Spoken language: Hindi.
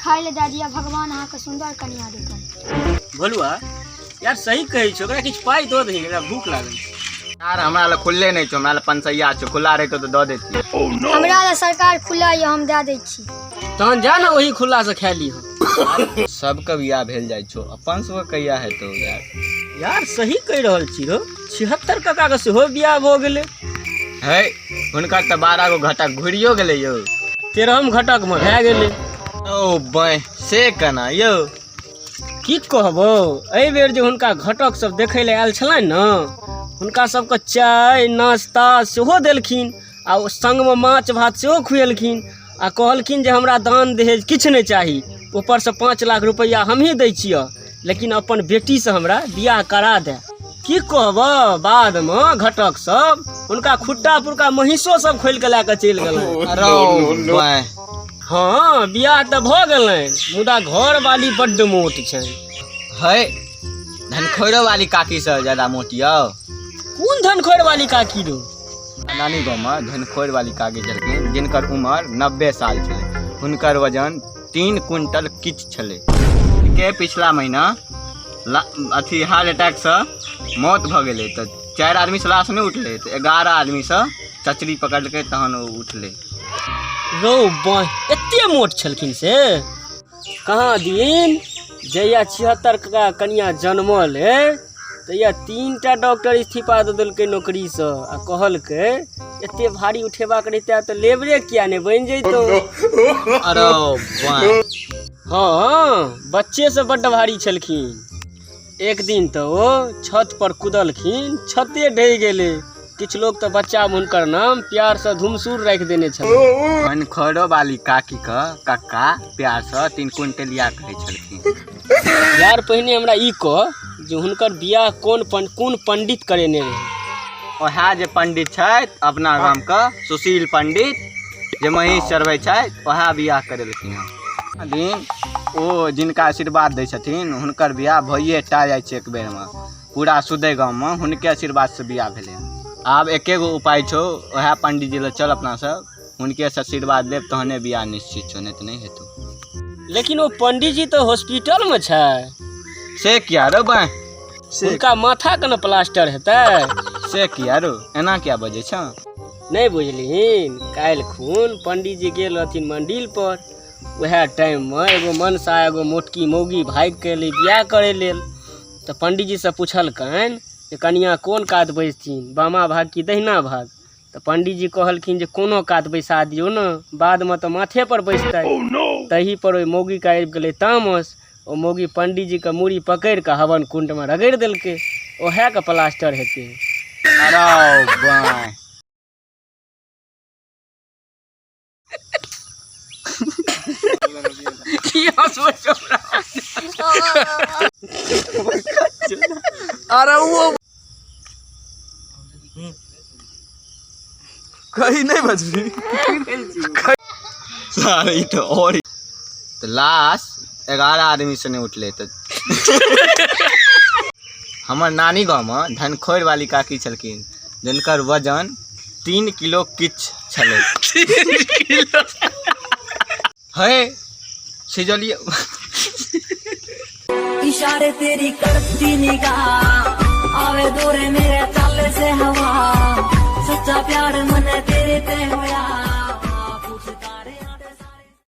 खाए ले दे दिया भगवान अहाँ के सुंदर कन्या देतन। भलुआ यार सही कहै छौ, ओकरा किछ पाई दो दही, एकरा भूख लागल छै। यार हमरा ले खुल्ले नहीं छो, हमरा ले पंचैया छो, खुला रहतो तो दे देती। हमरा ले सरकार खुला ये, हम दे दै छी। तहन जा ना वही खुला से खा ली। सबके बियाह भेल जाइ छो, अपन सब कहिया हेतो यार। यार सही कह रहल छी रो, 76 कका के सेहो बियाह भ गेलै। है हुनका त 12 गो घटक घुरियो गेलै यौ, 13हम घटक में भए गेलै। ओ बय से केना यौ, की कहबो, एहि बेर जे हुनका घटक सब देखै ले आयल छलनि न, हुनका सबके चाय नाश्ता सेहो देलखिन आ संग में माछ भात सेहो खुएलखिन आ कहलखिन जे हमरा दान दहेज किछु नहीं चाही, ऊपर से 5 लाख रुपया हमही दै छियै, लेकिन अपन बेटी से हमरा बियाह करा दे। की कहबो, बाद में घटक सब हुनका खुट्टा पुरका महिषो सब खोल के लेके चलि गेलै। हाँ बियाह तो भ गेलनि, मुदा घर वाली बड्ड मोट छै। है धनखोरो वाली काकी से ज्यादा मोटी यौ। कोन धनखोर वाली काकी रो? नानी गाँव में धनखोर वाली काकी छलखिन, जिनकर उम्र 90 साल छलै, हुनकर वजन 3 क्विंटल किछ छलै। के पिछला महीना अथी हार्ट अटैक से मौत भ गेलै, तो 4 आदमी से लाश नहीं उठले, तो 11 आदमी से चचरी पकड़ के तहन वो उठले। रो बह एते मोट छलखिन से? कहाँ दिन जहिया 76 का कन्या जन्मल है तहिया 3टा डॉक्टर इस्तीफा दे देलकै नौकरी से आ कहलकै एते भारी उठेबाक रहिते तो लेबरे किया नहीं बन जैतो। अरे वाह, हाँ बच्चे से बड्ड भारी छलखिन। एक दिन तो वो छत पर कूदलखिन, छते ढहि गेले। किछ लोग तो बच्चा में हुनकर नाम प्यार से धुमसूर रख देने छल। धनखोरो वाली काकी का कक्का प्यार से 3 क्विंटलिया कहै छलखिन। यार पहिने हमरा ई कह जे हुनकर बियाह कोन पंडित करेने रहे? ओहा जे पंडित छै अपना गाम का सुशील पंडित, जे महिष चढ़बै छै, ओहा बियाह करेलखिन। दिन ओ जिनका आशीर्वाद दै छथिन हुनकर बियाह भइए टा जाइ छै एक बेर में। पूरा सुधे गाँव में हुनके आशीर्वाद से बियाह भेलै। आब एके गो उपाय छो, ओहा पंडित जी ले चल अपना सब, हुनके से आशीर्वाद लेब तहने बियाह निश्चित छो, नहीं तो नहीं हेतौ। लेकिन वो पंडित जी तो हॉस्पिटल में छै। से किया रो बा, उनका माथा के न प्लास्टर हेतै। से किया रो, एना क्या बजे छ? नहीं बुझलिन, काल्हि खून पंडित जी गेल रहथिन मंदिर पर, वह टाइम में एगो मनसा एगो मोटकी मौगी भाग के लिए बियाह करे लेल। तो पंडित जी से पूछलकन जे कनिया कोन कात बैसथिन, बामा भाग की दहिना भाग? तो पंडित जी कहलखिन जे कोनो कात बैसा दियो न, बाद में तो माथे पर बैसतै। तही पर ओइ मौगी का आबि गेलै तामस। ओ मौगी पंडित जी के मूड़ी पकड़ के हवन कुंड में रगड़ देलकै, ओहे के प्लास्टर हेतै। अरे बा अरे वो कहीं नहीं बच रही। सारे तो और तो लाश 11 आदमी से नहीं उठले। तो हमार नानी गाँव में धनखोर वाली काकी छलखिन, जिनकर वजन 3 किलो किछ छलै। 3 किलो है सिजलिए इशारे तेरी करती निगाह, आवे दूर मेरे चाल से हवा, सच्चा प्यार मन तेरे ते